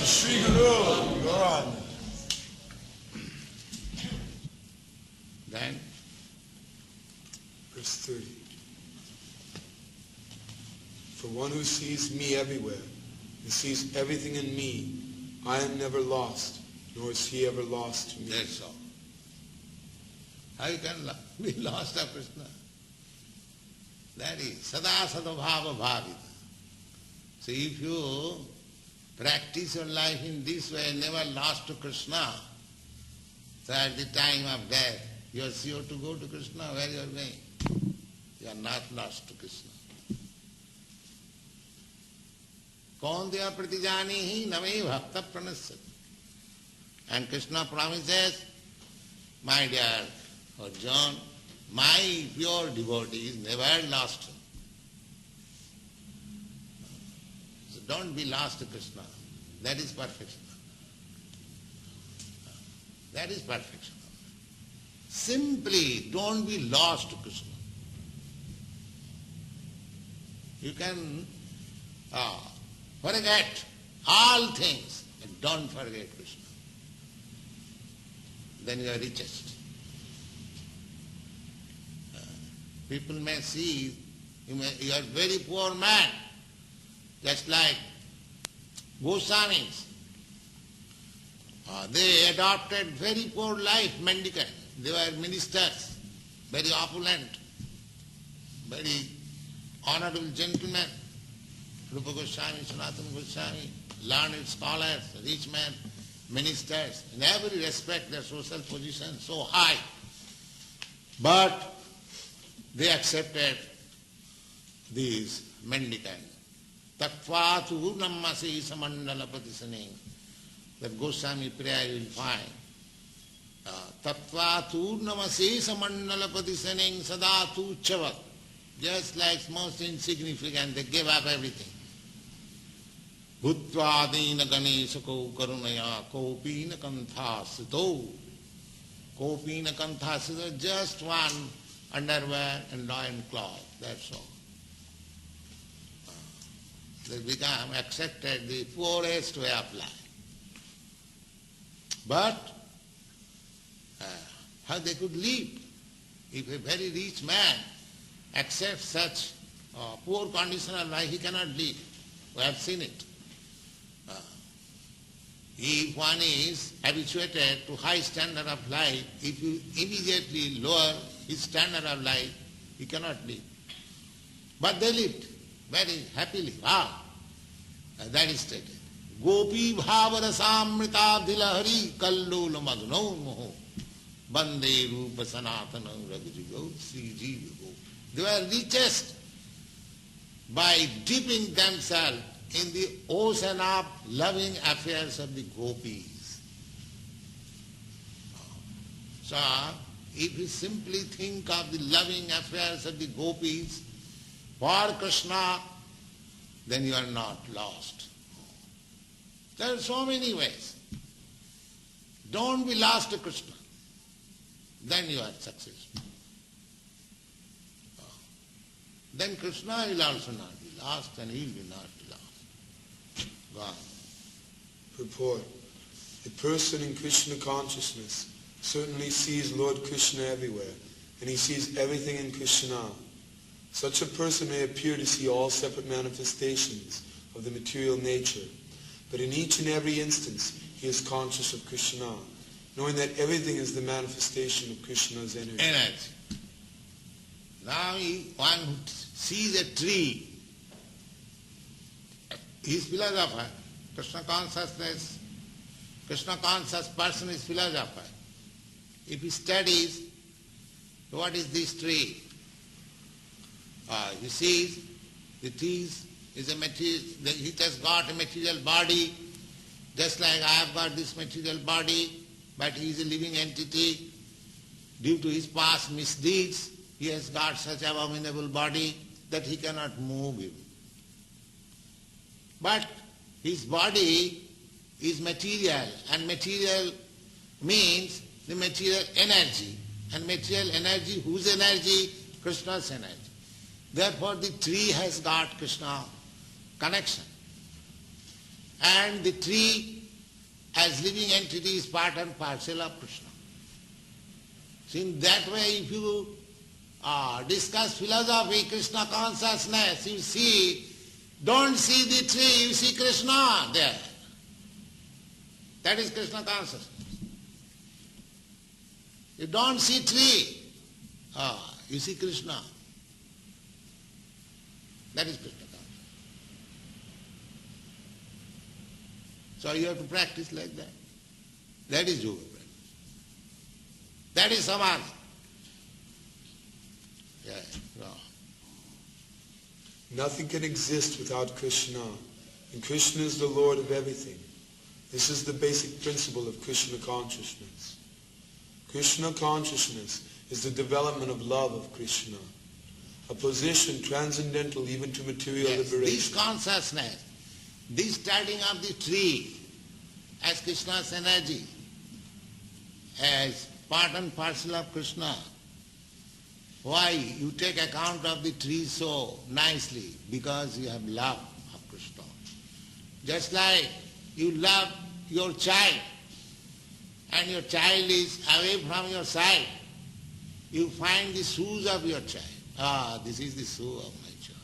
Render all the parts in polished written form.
Shri Guru, go on. Then, verse 30. For one who sees me everywhere and sees everything in me, I am never lost, nor is he ever lost to me. that's all. How you can be lost of Krishna? That is sada sadabhava bhavita. So if you practice your life in this way, never lost to Krishna, so at the time of death, you are sure to go to Krishna. Where you are going? You are not lost to Krishna. Kaunteya pratijanihi name bhakta pranasyati. And Krishna promises, my dear Arjuna, my pure devotee is never lost. So don't be lost to Krishna. That is perfection. That is perfection. Simply don't be lost to Krishna. You can forget all things, but don't forget Krishna. Then you are richest. People may see you are very poor man, just like Goswamis. They adopted very poor life, mendicant. They were ministers, very opulent, very honorable gentlemen. Rupa Goswami, Sanatana Goswami, learned scholars, rich men, ministers. In every respect their social position so high. But they accepted these mendicant. Tattvatu nammasi samandalapati saning. That Goswami prayer you will find. Tattvatu namasi samandalapati saning sadatu chavat. Just like most insignificant, they gave up everything. Bhuttvadina ganesako karunaya kopina kanthasito. Kopina kanthasito, just one underwear and loin cloth, that's all. They become accepted the poorest way of life. But how they could live? If a very rich man accepts such poor condition of life, he cannot live. We have seen it. If one is habituated to high standard of life, if you immediately lower his standard of life, he cannot live. But they lived very happily. Wow! That is stated. Gopi bhavarasa dilahari kallula magno moho bande rupa sanatana ragjigo srijigo. They were richest by dipping themselves in the ocean of loving affairs of the gopis. So, if you simply think of the loving affairs of the gopis for Krishna, then you are not lost. There are so many ways. Don't be lost to Krishna. Then you are successful. Then Krishna will also not be lost and he will be not be lost. Go on. Purport. A person in Krishna consciousness certainly sees Lord Krishna everywhere, and he sees everything in Krishna. Such a person may appear to see all separate manifestations of the material nature, but in each and every instance he is conscious of Krishna, knowing that everything is the manifestation of Krishna's energy. Now one who sees a tree, he is philosopher. Krishna consciousness, Krishna conscious person is philosopher. If he studies, what is this tree? He sees the tree is a material, it has got a material body, just like I have got this material body, but he is a living entity. Due to his past misdeeds, he has got such abominable body that he cannot move him. But his body is material, and material means the material energy. And material energy, whose energy? Krishna's energy. Therefore the tree has got Krishna connection. And the tree as living entity is part and parcel of Krishna. So in that way, if you discuss philosophy, Krishna consciousness, you see, don't see the tree, you see Krishna there. That is Krishna consciousness. You don't see tree, you see Krishna. That is Krishna consciousness. So you have to practice like that. That is yoga practice. That is samadhi. Yeah, no. Nothing can exist without Krishna, and Krishna is the Lord of everything. This is the basic principle of Krishna consciousness. Krishna consciousness is the development of love of Krishna, a position transcendental even to material liberation. This consciousness, this studying of the tree as Krishna's energy, as part and parcel of Krishna. Why? You take account of the tree so nicely because you have love of Krishna. Just like you love your child and your child is away from your side, you find the shoes of your child. This is the shoe of my child.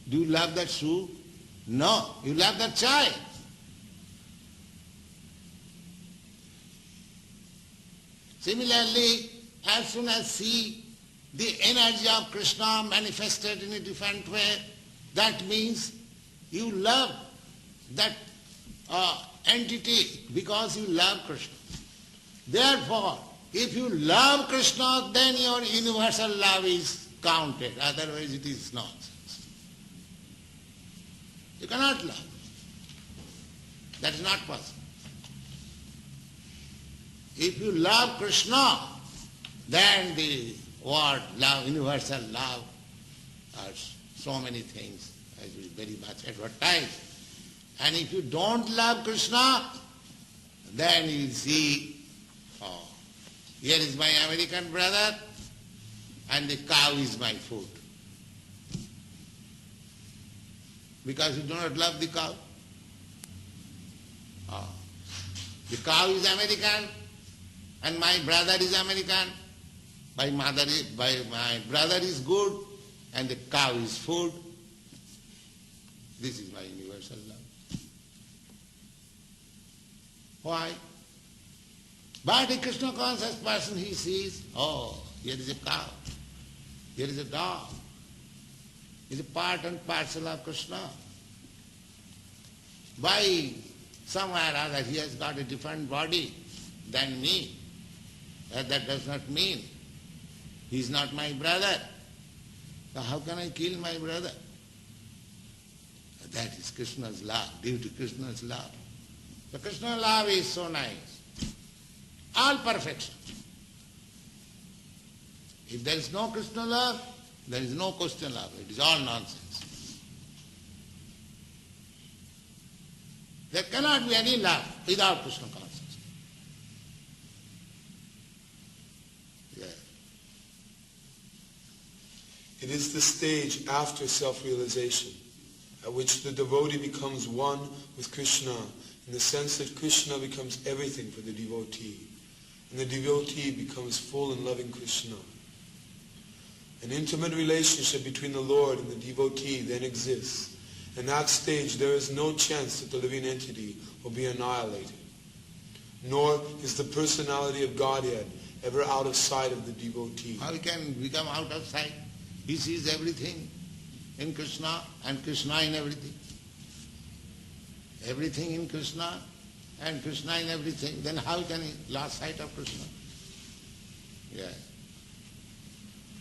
Do you love that shoe? No, you love that child. Similarly, as soon as see the energy of Krishna manifested in a different way, that means you love that entity because you love Krishna. Therefore, if you love Krishna, then your universal love is counted. Otherwise it is nonsense. You cannot love. That is not possible. If you love Krishna, then the word love, universal love, are so many things as we very much advertise. And if you don't love Krishna, then you see, here is my American brother and the cow is my food. Because you do not love the cow. The cow is American and my brother is American. My brother is good and the cow is food. This is my universal love. Why? But a Krishna conscious person, he sees, here is a cow, here is a dog. It's a part and parcel of Krishna. By somewhere or other he has got a different body than me. That does not mean he is not my brother. So how can I kill my brother? That is Krishna's love, due to Krishna's love. So Krishna's love is so nice. All perfection. If there is no Krishna love, there is no question love. It is all nonsense. There cannot be any love without Krishna consciousness. Yeah. It is the stage after self-realization, at which the devotee becomes one with Krishna, in the sense that Krishna becomes everything for the devotee, and the devotee becomes full and loving Krishna. An intimate relationship between the Lord and the devotee then exists. In that stage, there is no chance that the living entity will be annihilated. Nor is the personality of Godhead ever out of sight of the devotee. How he can become out of sight? He sees everything in Krishna and Krishna in everything. Everything in Krishna and Krishna in everything. Then how can he lose sight of Krishna? Yeah.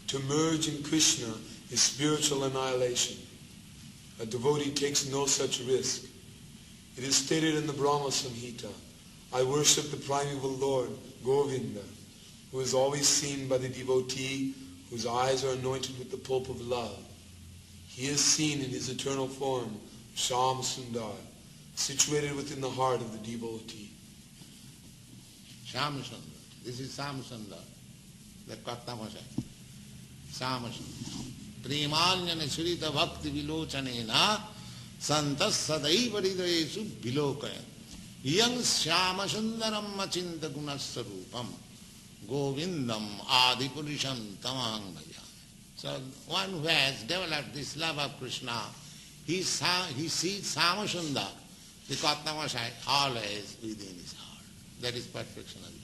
To merge in Krishna is spiritual annihilation. A devotee takes no such risk. It is stated in the Brahma Samhita, I worship the primeval Lord, Govinda, who is always seen by the devotee, whose eyes are anointed with the pulp of love. He is seen in his eternal form, Shyam Sundar, situated within the heart of the devotee. Shyam Sundar. This is Shyam Sundar. The Kaktamasa. Shyam Sundar. Premanyana Shrita Bhakti Vilochanena santas sadaiva hridayesu vilokaya yang syama sundaram achinta gunasarupam govindam adipurisham tamahang bhaja. So one who has developed this love of Krishna, he sees Sama Sundar, the Katnamasai, always within his heart. That is perfection of it.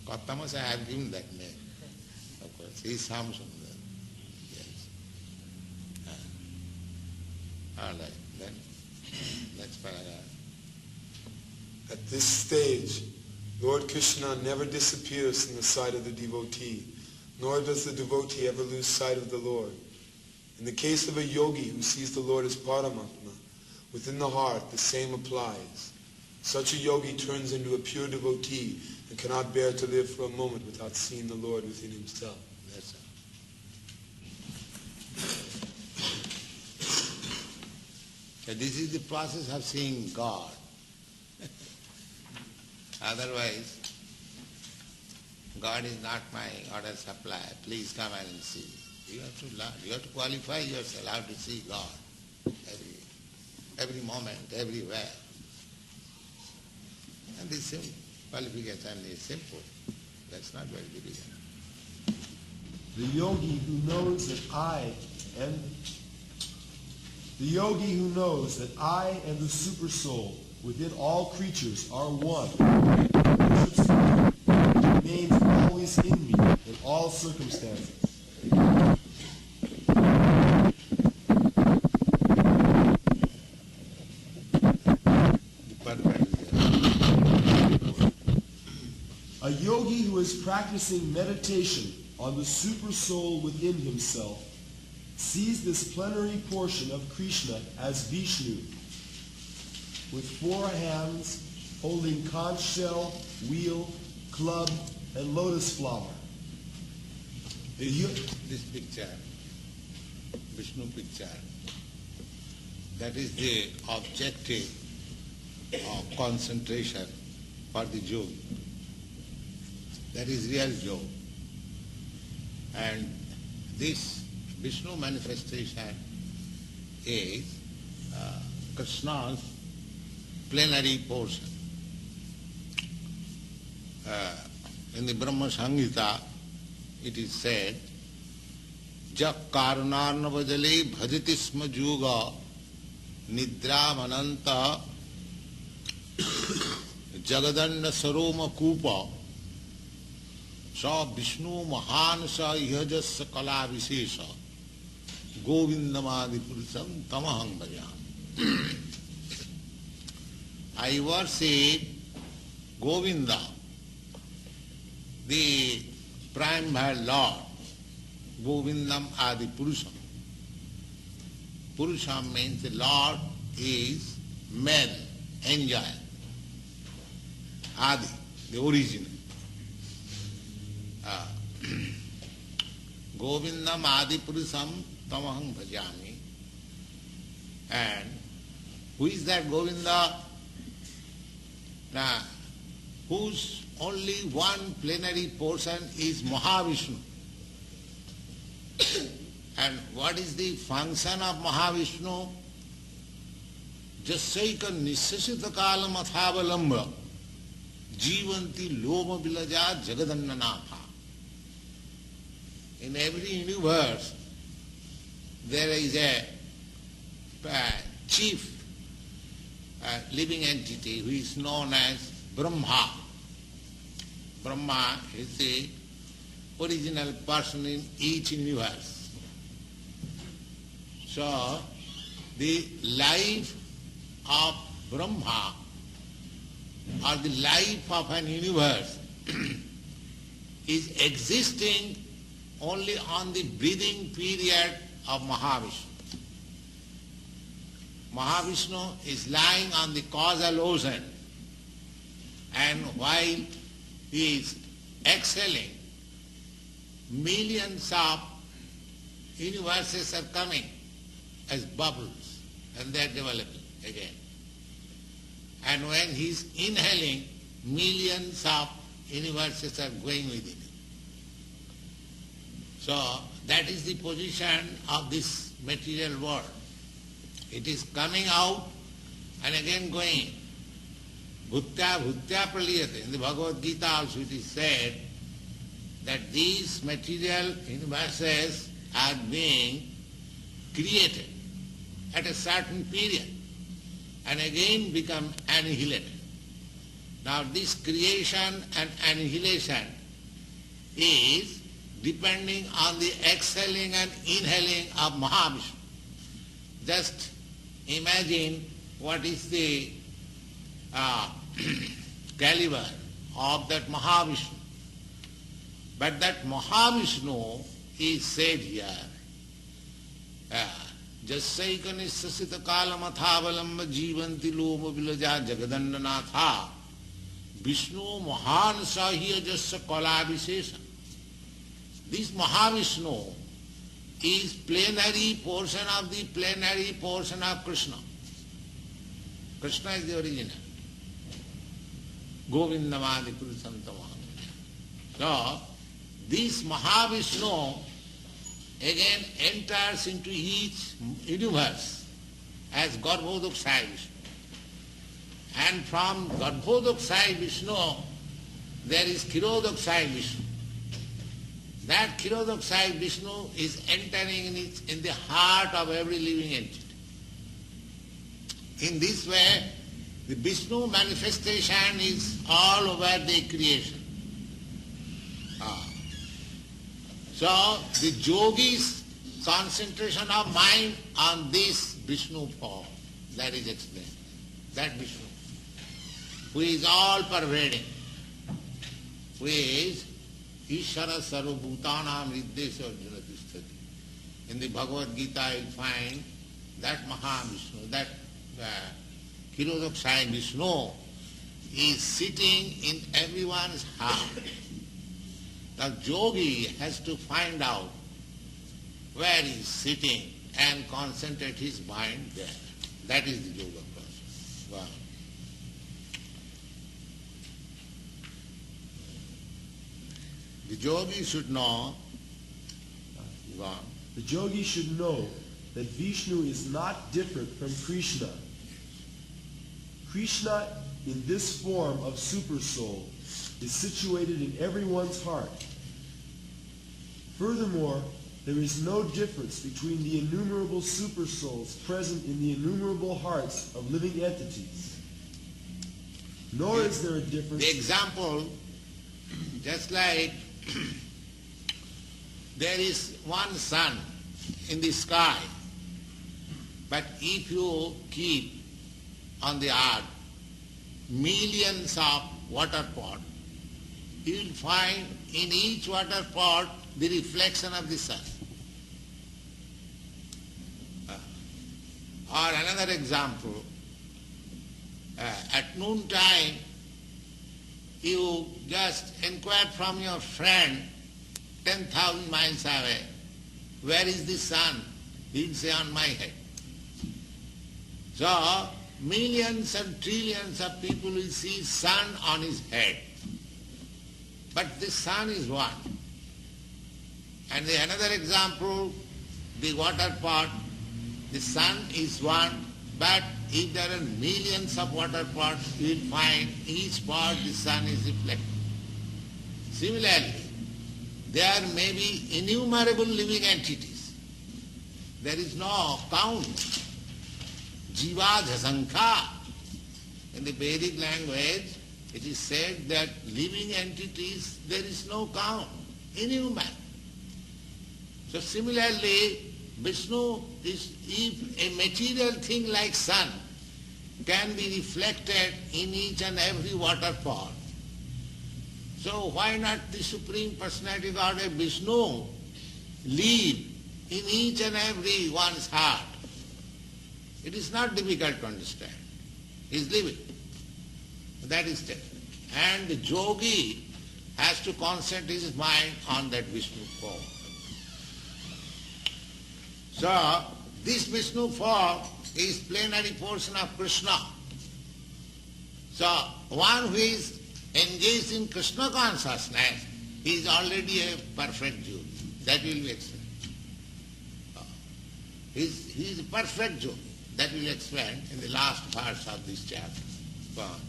Katnamasai, I have given that name. Of course, he is Sama Sundar. Yes. All right, then next paragraph. At this stage, Lord Krishna never disappears from the sight of the devotee, nor does the devotee ever lose sight of the Lord. In the case of a yogi who sees the Lord as Paramatma, within the heart the same applies. Such a yogi turns into a pure devotee and cannot bear to live for a moment without seeing the Lord within himself. That's all. So this is the process of seeing God. Otherwise, God is not my order supply. Please come and see. You have to learn. You have to qualify yourself how to see God every moment, everywhere. And this qualification is simple. That's not very difficult. The yogi who knows that I and the super soul within all creatures are one, remains always in me in all circumstances. A yogi who is practicing meditation on the super soul within himself sees this plenary portion of Krishna as Vishnu, with 4 hands holding conch shell, wheel, club, and lotus flower. This picture, Vishnu picture, that is the objective of concentration for the yogi. That is real yoga. And this Vishnu manifestation is Krishna's plenary portion. In the Brahma Samhita, it is said, Jak karunarnavajale bhajati sma juga nidramananta jagadanda saroma kupa sa Vishnu mahan sa ihajasya kala visesha govindamadi purusam tamahang bhajami. I worship Govinda, the prime Lord, Govindam Adi Purusam. Purusam means the Lord is male, angel, Adi, the original. Govindam Adi Purusam Tamahang Bhajami. And who is that Govinda? Now, whose only one plenary portion is Mahavishnu. And what is the function of Mahavishnu? Jasaika nisasita kala mathavalamba jivanti loma vilaja jagadannanatha. In every universe there is a chief living entity who is known as Brahma. Brahma is the original person in each universe. So, the life of Brahma or the life of an universe is existing only on the breathing period of Mahavishnu. Mahavishnu is lying on the causal ocean, and while he is exhaling, millions of universes are coming as bubbles, and they are developing again. And when he is inhaling, millions of universes are going within him. So That is the position of this material world. It is coming out and again going. Bhutya bhutya praliyate. In the Bhagavad Gita also it is said that these material universes are being created at a certain period and again become annihilated. Now this creation and annihilation is depending on the exhaling and inhaling of Mahavishnu. Just imagine what is the caliber of that Mahavishnu. But that Mahavishnu is said here, Jassaika nissasita kalamathavalamba jivanti loma vilaja jagadandhanatha Vishnu mahan sahiya jassa kalabhisesa. This Mahavishnu is plenary portion of the plenary portion of Krishna. Krishna is the original. Govindamadi Purusantama. So, this Mahavishnu again enters into each universe as Garbhodaksaya Vishnu. And from Garbhodaksaya Vishnu, there is Kshirodaksaya Vishnu. That Kshirodaksaya Vishnu is entering in the heart of every living entity. In this way, the Vishnu manifestation is all over the creation. So, the yogi's concentration of mind on this Vishnu form, that is explained. That Vishnu, who is all pervading, who is Ishara Sarvabhutanam Riddesha Arjuna Tisthati. In the Bhagavad Gita you will find that Mahavishnu, that Kshirodaksaya Vishnu is sitting in everyone's heart. The yogi has to find out where he is sitting and concentrate his mind there. That is the yoga process. Wow. The yogi should know, the yogi should know that Vishnu is not different from Krishna. Krishna in this form of supersoul is situated in everyone's heart. Furthermore, there is no difference between the innumerable supersouls present in the innumerable hearts of living entities. Nor is there a difference. The example, just like there is one sun in the sky, but if you keep on the earth millions of water pots, you will find in each water pot the reflection of the sun. Or another example, at noon time, you just inquire from your friend 10,000 miles away, where is the sun? He will say, on my head. So, millions and trillions of people will see sun on his head. But the sun is one. And another example, the water pot, the sun is one, but if there are millions of water pots, you will find each pot the sun is reflected. Similarly, there may be innumerable living entities. There is no count. Jiva Sāṅkhya. In the Vedic language, it is said that living entities, there is no count, innumerable. So similarly, Vishnu is, if a material thing like sun can be reflected in each and every water pot, so why not the Supreme Personality Godhead Vishnu live in each and every one's heart? It is not difficult to understand. He is living. That is it. And the yogi has to concentrate his mind on that Vishnu form. So, this Vishnu form is plenary portion of Krishna. So, one who is engaged in Krishna consciousness, he is already a perfect yogi. That will be explained. He is a perfect yogi. That will explain in the last verse of this chapter. Go on.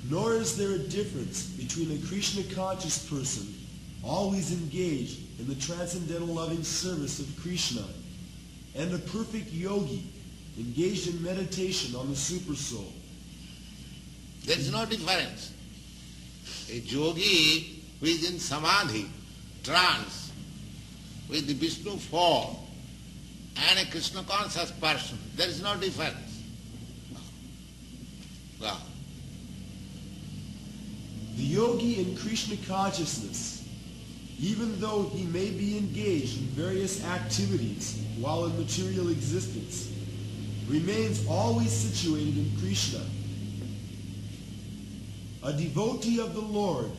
Nor is there a difference between a Krishna conscious person always engaged in the transcendental loving service of Krishna and a perfect yogi engaged in meditation on the Supersoul. There is no difference. A yogi who is in samadhi, trance, with the Vishnu form, and a Krishna conscious person, there is no difference. Wow. The yogi in Krishna consciousness, even though he may be engaged in various activities while in material existence, remains always situated in Krishna. A devotee of the Lord,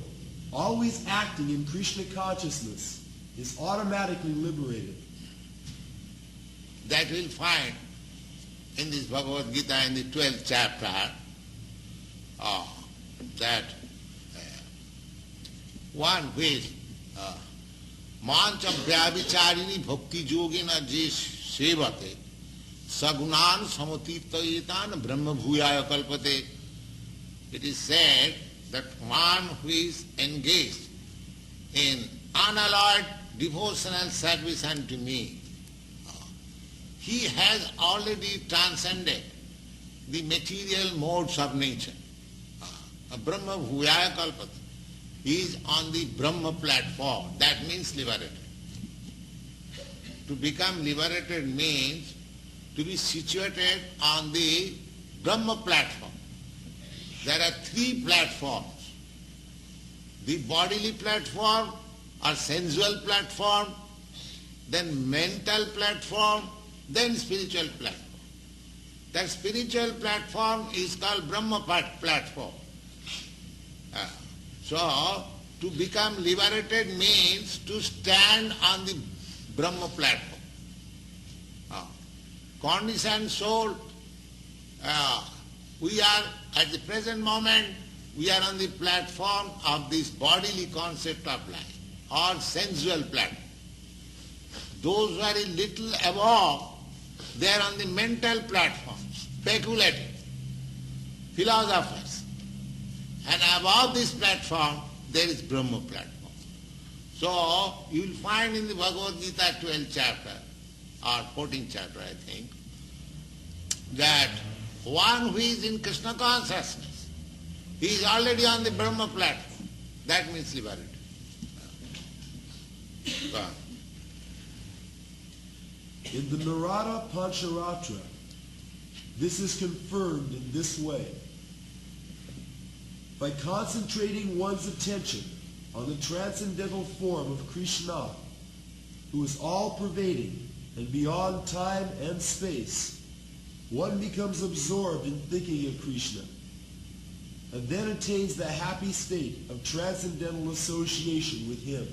always acting in Krishna consciousness, is automatically liberated. That we'll find in this Bhagavad Gita in the 12th chapter, that one who is mancha vyavicharini bhakti yogina je sevate sagunan samatitayetan brahma bhuyaya kalpate. It is said that one who is engaged in unalloyed devotional service unto me, he has already transcended the material modes of nature. Brahma bhuyaya kalpate. He is on the Brahma platform. That means liberated. To become liberated means to be situated on the Brahma platform. There are three platforms. The bodily platform or sensual platform, then mental platform, then spiritual platform. That spiritual platform is called Brahma platform. So, to become liberated means to stand on the Brahma platform. Conditioned soul, we are at the present moment, we are on the platform of this bodily concept of life, or sensual platform. Those who are a little above, they are on the mental platform, speculative, philosophers. And above this platform, there is Brahma platform. So, you will find in the Bhagavad Gita 12th chapter, or 14th chapter I think, that one who is in Krishna consciousness, he is already on the Brahma platform. That means liberated. In the Narada Pancharatra, this is confirmed in this way. By concentrating one's attention on the transcendental form of Krishna, who is all-pervading and beyond time and space, one becomes absorbed in thinking of Krishna, and then attains the happy state of transcendental association with him.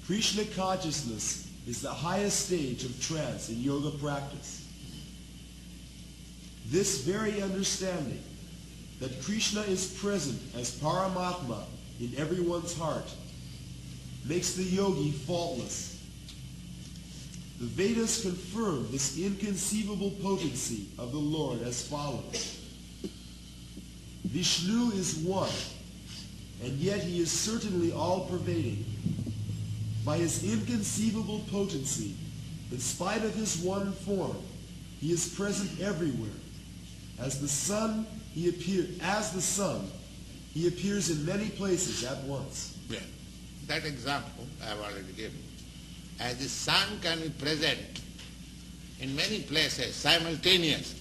Krishna consciousness is the highest stage of trance in yoga practice. This very understanding, that Krishna is present as Paramatma in everyone's heart, makes the yogi faultless. The Vedas confirm this inconceivable potency of the Lord as follows. Vishnu is one, and yet he is certainly all-pervading. By his inconceivable potency, in spite of his one form, he is present everywhere. As the sun, he appears in many places at once. Yeah. That example I have already given. As the sun can be present in many places simultaneously.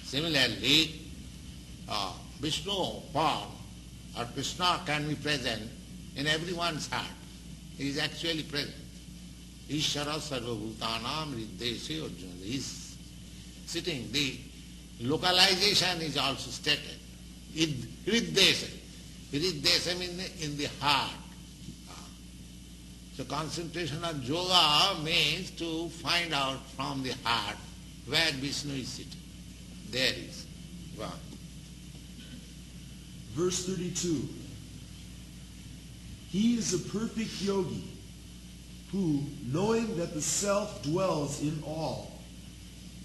Similarly, Vishnu form or Krishna can be present in everyone's heart. He is actually present. Ishara sarvabhutanam riddhese Arjuna. He is sitting. The localization is also stated. Riddhese. Riddhese means in the heart. So concentration of yoga means to find out from the heart where Vishnu is sitting. There is one. Verse 32. He is a perfect yogi who, knowing that the self dwells in all,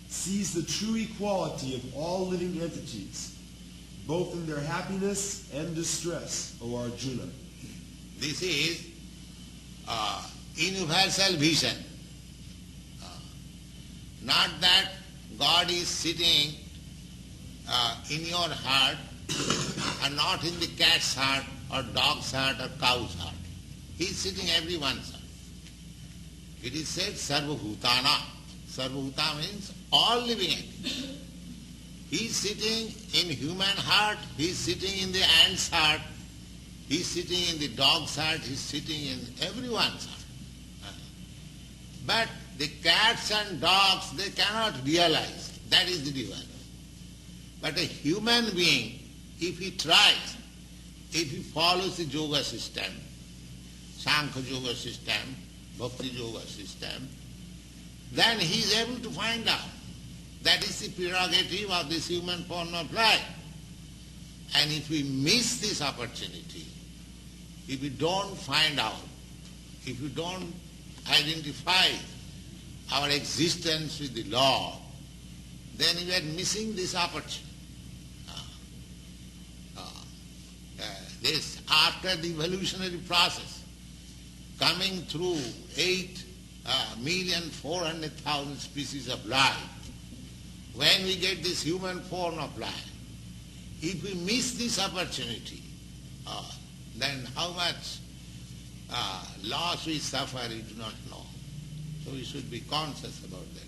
sees the true equality of all living entities, both in their happiness and distress, O Arjuna. This is universal vision. Not that God is sitting in your heart and not in the cat's heart or dog's heart or cow's heart. He is sitting everyone's heart. It is said Sarvabhutana. Sarvabhuta means all living entities. He is sitting in human heart, he is sitting in the ant's heart, he is sitting in the dog's heart, he is sitting in everyone's heart. But the cats and dogs, they cannot realize. That is the difference. But a human being, if he tries, if he follows the yoga system, Sāṅkhya yoga system, Bhakti yoga system, then he is able to find out. That is the prerogative of this human form of life. And if we miss this opportunity, if we don't find out, if we don't identify our existence with the law, then we are missing this opportunity. This, after the evolutionary process, coming through 8,400,000 species of life, when we get this human form of life, if we miss this opportunity, then how much loss we suffer, we do not know. So we should be conscious about that.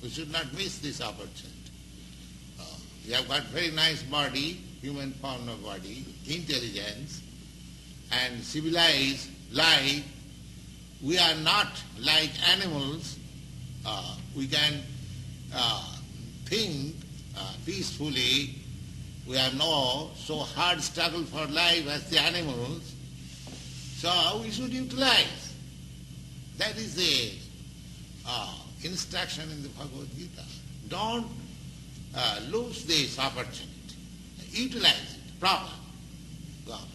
We should not miss this opportunity. We have got very nice body, human form of body, intelligence, and civilized life. We are not like animals. We can think peacefully. We have no so hard struggle for life as the animals. So we should utilize. That is the instruction in the Bhagavad Gita. Don't lose this opportunity. Utilize it properly. Go on.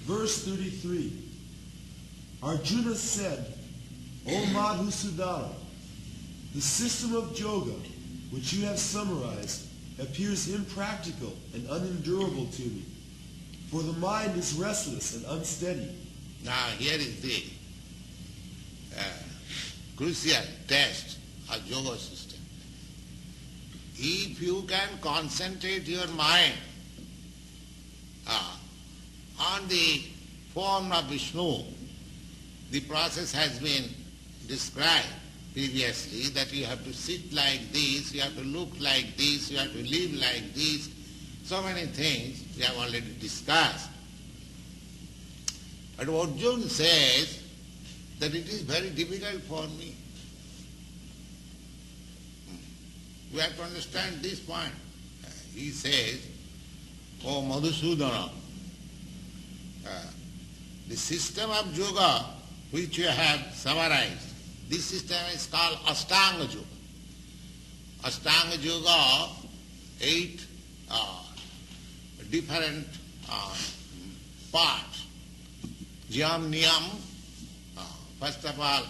Verse 33. Arjuna said, O Madhusudana, the system of yoga which you have summarized appears impractical and unendurable to me, for the mind is restless and unsteady. Now here is the crucial test of yoga system. If you can concentrate your mind on the form of Vishnu, the process has been described previously that you have to sit like this, you have to look like this, you have to live like this. So many things we have already discussed. But Arjuna says that it is very difficult for me. We have to understand this point. He says, O Madhusudana, the system of yoga which you have summarized, this system is called Ashtanga Yoga. Ashtanga Yoga, 8 different parts. Yam Niyam, first of all,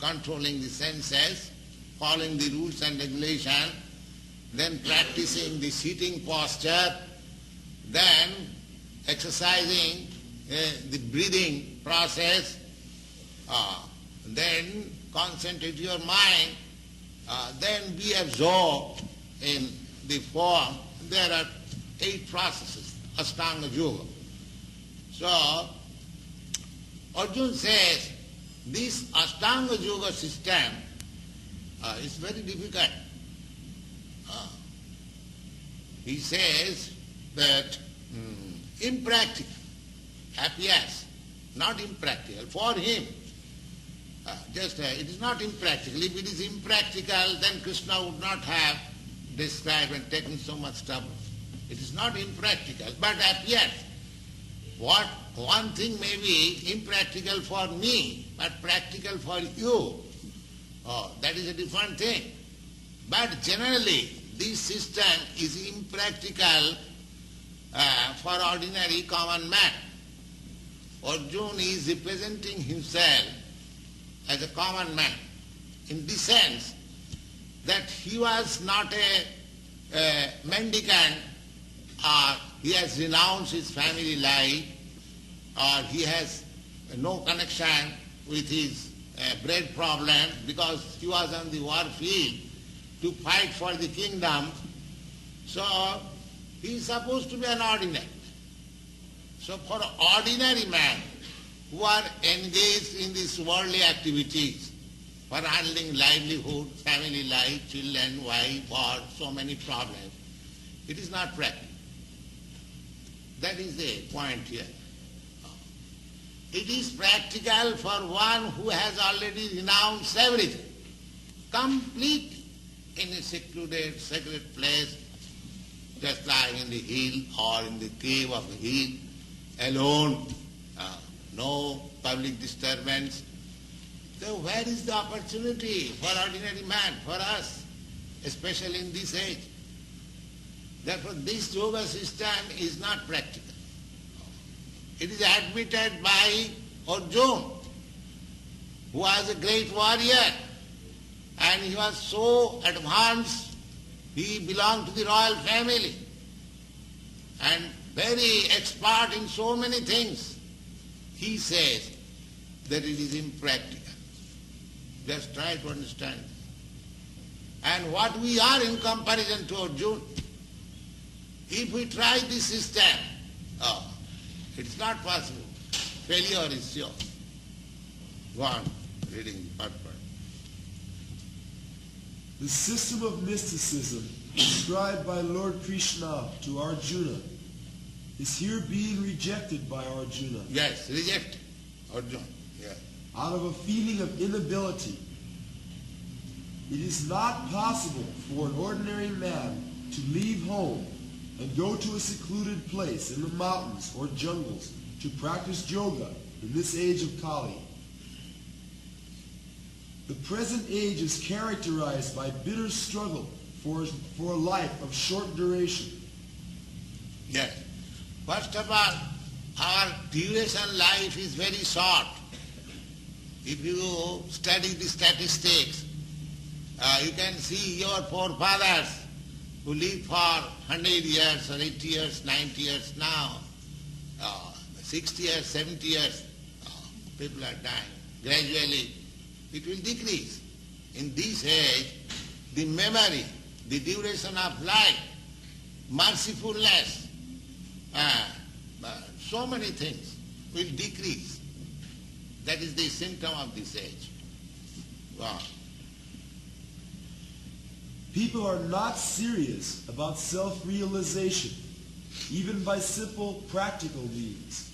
controlling the senses, following the rules and regulations, then practicing the sitting posture, then exercising the breathing process, then concentrate your mind, then be absorbed in the form. There are 8 processes, Ashtanga Yoga. So, Arjuna says, this Ashtanga Yoga system is very difficult. He says that impractical, appears not impractical for him. It is not impractical. If it is impractical, then Krishna would not have described and taken so much trouble. It is not impractical, but appears. What one thing may be impractical for me, but practical for you, that is a different thing. But generally, this system is impractical for ordinary common man. Arjuna is representing himself as a common man, in the sense that he was not a mendicant, or he has renounced his family life, or he has no connection with his bread problem because he was on the war field to fight for the kingdom. So he is supposed to be an ordinary. So for ordinary man who are engaged in these worldly activities, for handling livelihood, family life, children, wife, or so many problems, it is not practical. That is the point here. It is practical for one who has already renounced everything, completely, in a secluded, sacred place, just lying in the hill or in the cave of the hill, alone, no public disturbance. So where is the opportunity for ordinary man, for us, especially in this age? Therefore this yoga system is not practical. It is admitted by Arjuna, who was a great warrior, and he was so advanced, he belonged to the royal family, and very expert in so many things. He says that it is impractical. Just try to understand. And what we are in comparison to Arjuna, if we try this system, it's not possible. Failure is sure. Go on, reading part. The system of mysticism described by Lord Krishna to Arjuna is here being rejected by Arjuna. Yes, rejected. Arjuna, yes. Out of a feeling of inability. It is not possible for an ordinary man to leave home and go to a secluded place in the mountains or jungles to practice yoga in this age of Kali. The present age is characterized by bitter struggle for a life of short duration. Yes. First of all, our duration life is very short. If you study the statistics, you can see your forefathers who lived for 100 years or 80 years, 90 years now, 60 years, 70 years, people are dying. Gradually, it will decrease. In this age, the memory, the duration of life, mercifulness, so many things will decrease. That is the symptom of this age. Wow. People are not serious about self-realization, even by simple practical means.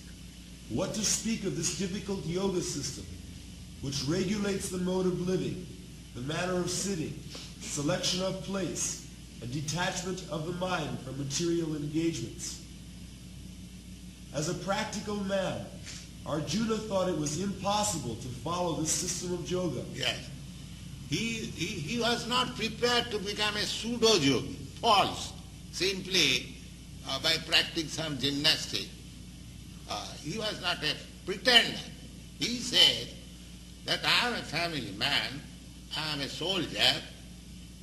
What to speak of this difficult yoga system, which regulates the mode of living, the manner of sitting, selection of place, and detachment of the mind from material engagements. As a practical man, Arjuna thought it was impossible to follow this system of yoga. Yes. He was not prepared to become a pseudo-yogi, false, simply by practicing some gymnastics. He was not a pretender. He said that I am a family man, I am a soldier,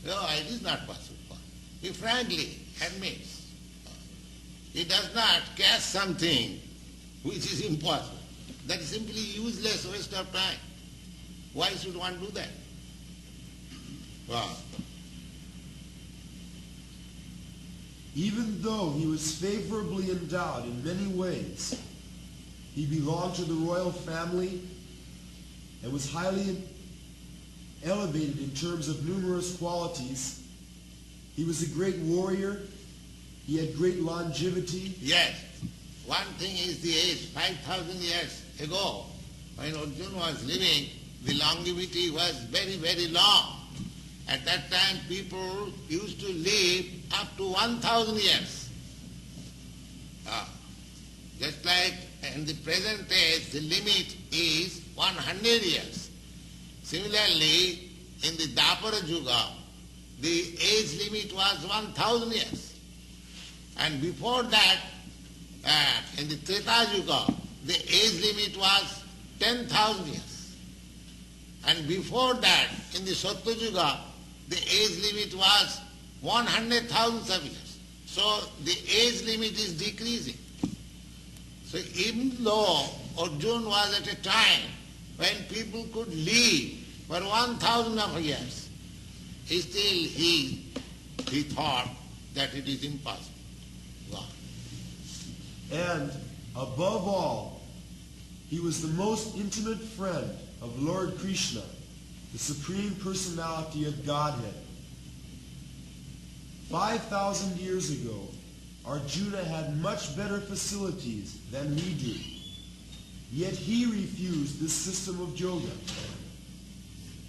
so it is not possible for him. He frankly admits. He does not cast something which is impossible. That is simply useless waste of time. Why should one do that? Wow. Even though he was favorably endowed in many ways, he belonged to the royal family and was highly elevated in terms of numerous qualities. He was a great warrior. He had great longevity. Yes. One thing is the age. 5,000 years ago, when Arjuna was living, the longevity was very, very long. At that time, people used to live up to 1,000 years. Just like in the present age, the limit is 100 years. Similarly, in the Dwapara Yuga, the age limit was 1,000 years. And before that, in the Treta Yuga, the age limit was 10,000 years. And before that, in the Sattva Yuga, the age limit was 100,000 of years. So the age limit is decreasing. So even though Arjuna was at a time when people could live for 1,000 of years, still he thought that it is impossible. Wow. And above all, he was the most intimate friend of Lord Krishna, the Supreme Personality of Godhead. 5,000 years ago, Arjuna had much better facilities than we do. Yet he refused this system of yoga.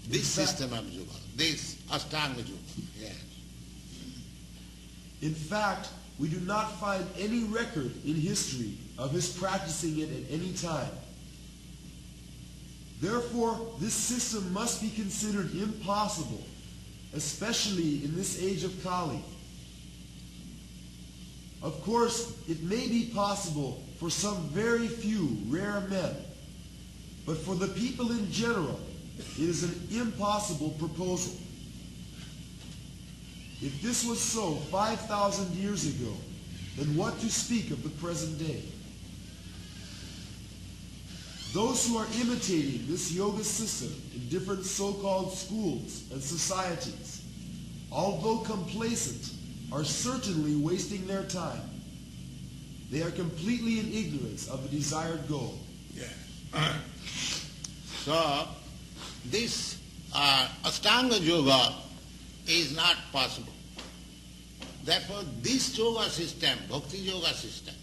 This system of yoga, this Ashtanga yoga, yes. In fact, we do not find any record in history of his practicing it at any time. Therefore, this system must be considered impossible, especially in this age of Kali. Of course, it may be possible for some very few rare men, but for the people in general, it is an impossible proposal. If this was so 5,000 years ago, then what to speak of the present day? Those who are imitating this yoga system in different so-called schools and societies, although complacent, are certainly wasting their time. They are completely in ignorance of the desired goal. Yes. So, this Ashtanga yoga is not possible. Therefore, this yoga system, bhakti yoga system,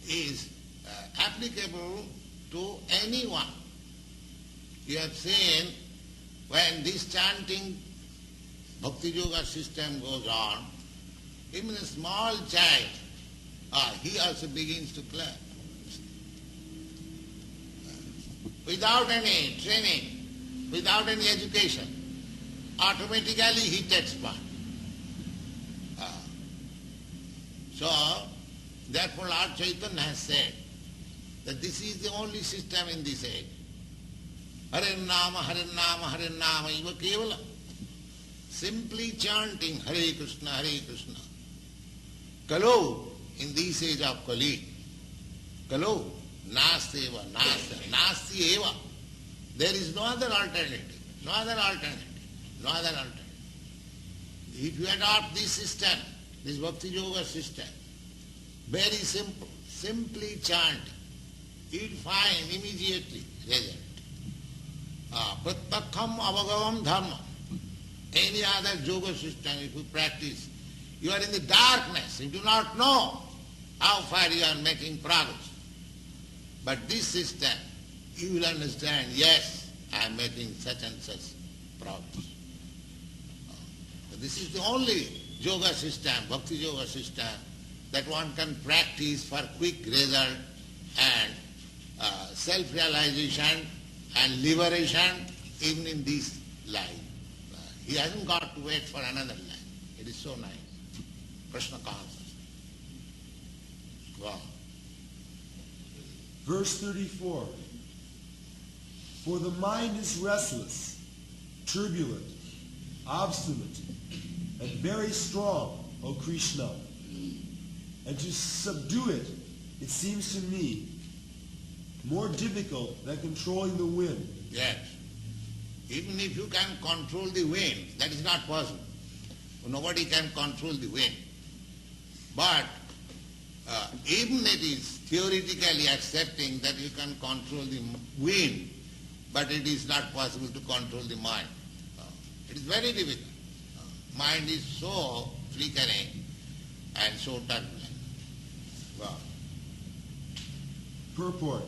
is applicable to anyone. You have seen when this chanting bhakti yoga system goes on, even a small child, he also begins to clap. Without any training, without any education, automatically he takes part. So, therefore Lord Chaitanya has said that this is the only system in this age. Hare Nama, Hare Nama, Hare Nama, Iva Kevala. Simply chanting Hare Krishna, Hare Krishna. Kalu, in this age of Kali, Kalu, Nasti eva, Nasti eva. There is no other alternative, no other alternative, no other alternative. If you adopt this system, this Bhakti Yoga system, very simple, simply chant, you will find immediately result. Prattakham avagavam dharma. Any other yoga system, if you practice, you are in the darkness, you do not know how far you are making progress. But this system, you will understand, yes, I am making such and such progress. This is the only yoga system, bhakti yoga system, that one can practice for quick result and self-realization and liberation even in this life. He hasn't got to wait for another life. It is so nice. Krishna Consciousness. Wow. Verse 34. For the mind is restless, turbulent, obstinate, and very strong, O Krishna. And to subdue it, it seems to me, more difficult than controlling the wind. Yes. Even if you can control the wind, that is not possible. Nobody can control the wind. But even it is theoretically accepting that you can control the wind, but it is not possible to control the mind. It is very difficult. Mind is so flickering and so turbulent. Wow. Purport.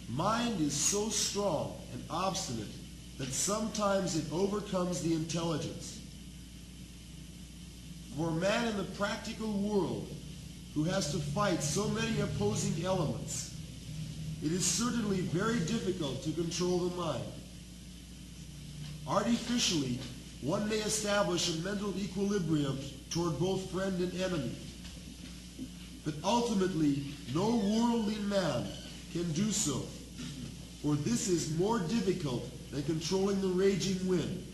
Mind is so strong and obstinate that sometimes it overcomes the intelligence. For a man in the practical world who has to fight so many opposing elements, it is certainly very difficult to control the mind. Artificially, one may establish a mental equilibrium toward both friend and enemy. But ultimately, no worldly man can do so, for this is more difficult than controlling the raging wind.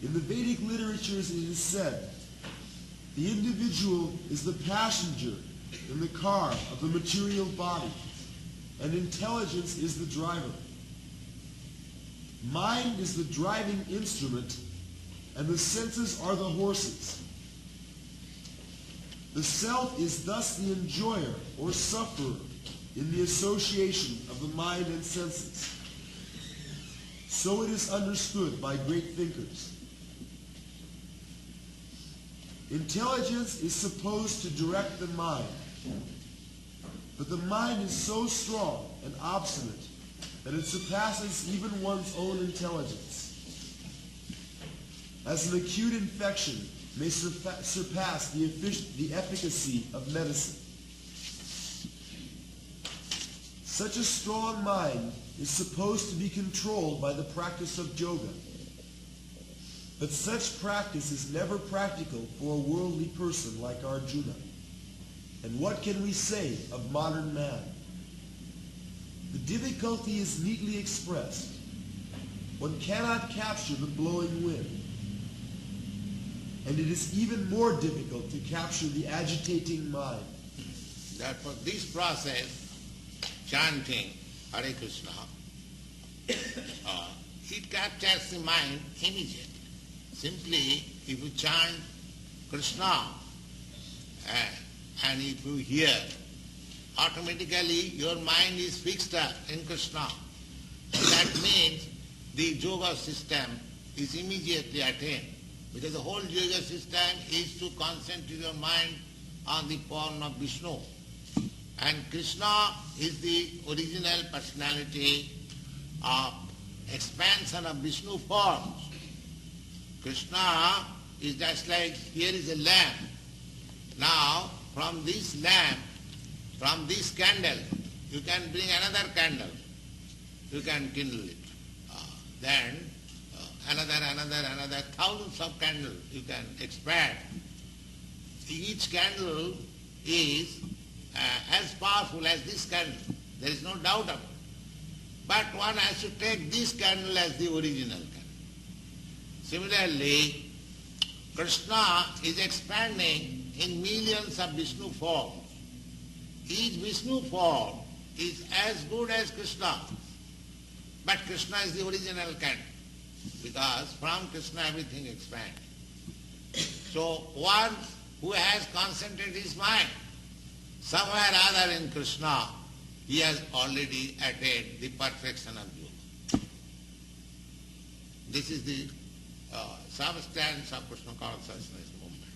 In the Vedic literatures it is said, the individual is the passenger in the car of the material body, and intelligence is the driver. Mind is the driving instrument, and the senses are the horses. The self is thus the enjoyer or sufferer in the association of the mind and senses. So it is understood by great thinkers. Intelligence is supposed to direct the mind, but the mind is so strong and obstinate that it surpasses even one's own intelligence. As an acute infection may surpass the efficacy of medicine. Such a strong mind is supposed to be controlled by the practice of yoga. But such practice is never practical for a worldly person like Arjuna. And what can we say of modern man? The difficulty is neatly expressed. One cannot capture the blowing wind. And it is even more difficult to capture the agitating mind. Therefore, this process, chanting Hare Krishna, it captures the mind immediately. Simply, if you chant Krishna and if you hear, automatically your mind is fixed in Krishna. That means the yoga system is immediately attained. Because the whole yoga system is to concentrate your mind on the form of Vishnu. And Krishna is the original personality of expansion of Vishnu forms. Krishna is just like, here is a lamp. Now, from this lamp, from this candle, you can bring another candle. You can kindle it. Then another, thousands of candles you can expand. Each candle is as powerful as this candle. There is no doubt of it. But one has to take this candle as the original candle. Similarly, Krishna is expanding in millions of Vishnu forms. Each Vishnu form is as good as Krishna. But Krishna is the original candle. Because from Krishna everything expands. So one who has concentrated his mind somewhere other in Krishna, he has already attained the perfection of yoga. This is the substance of Krishna consciousness movement.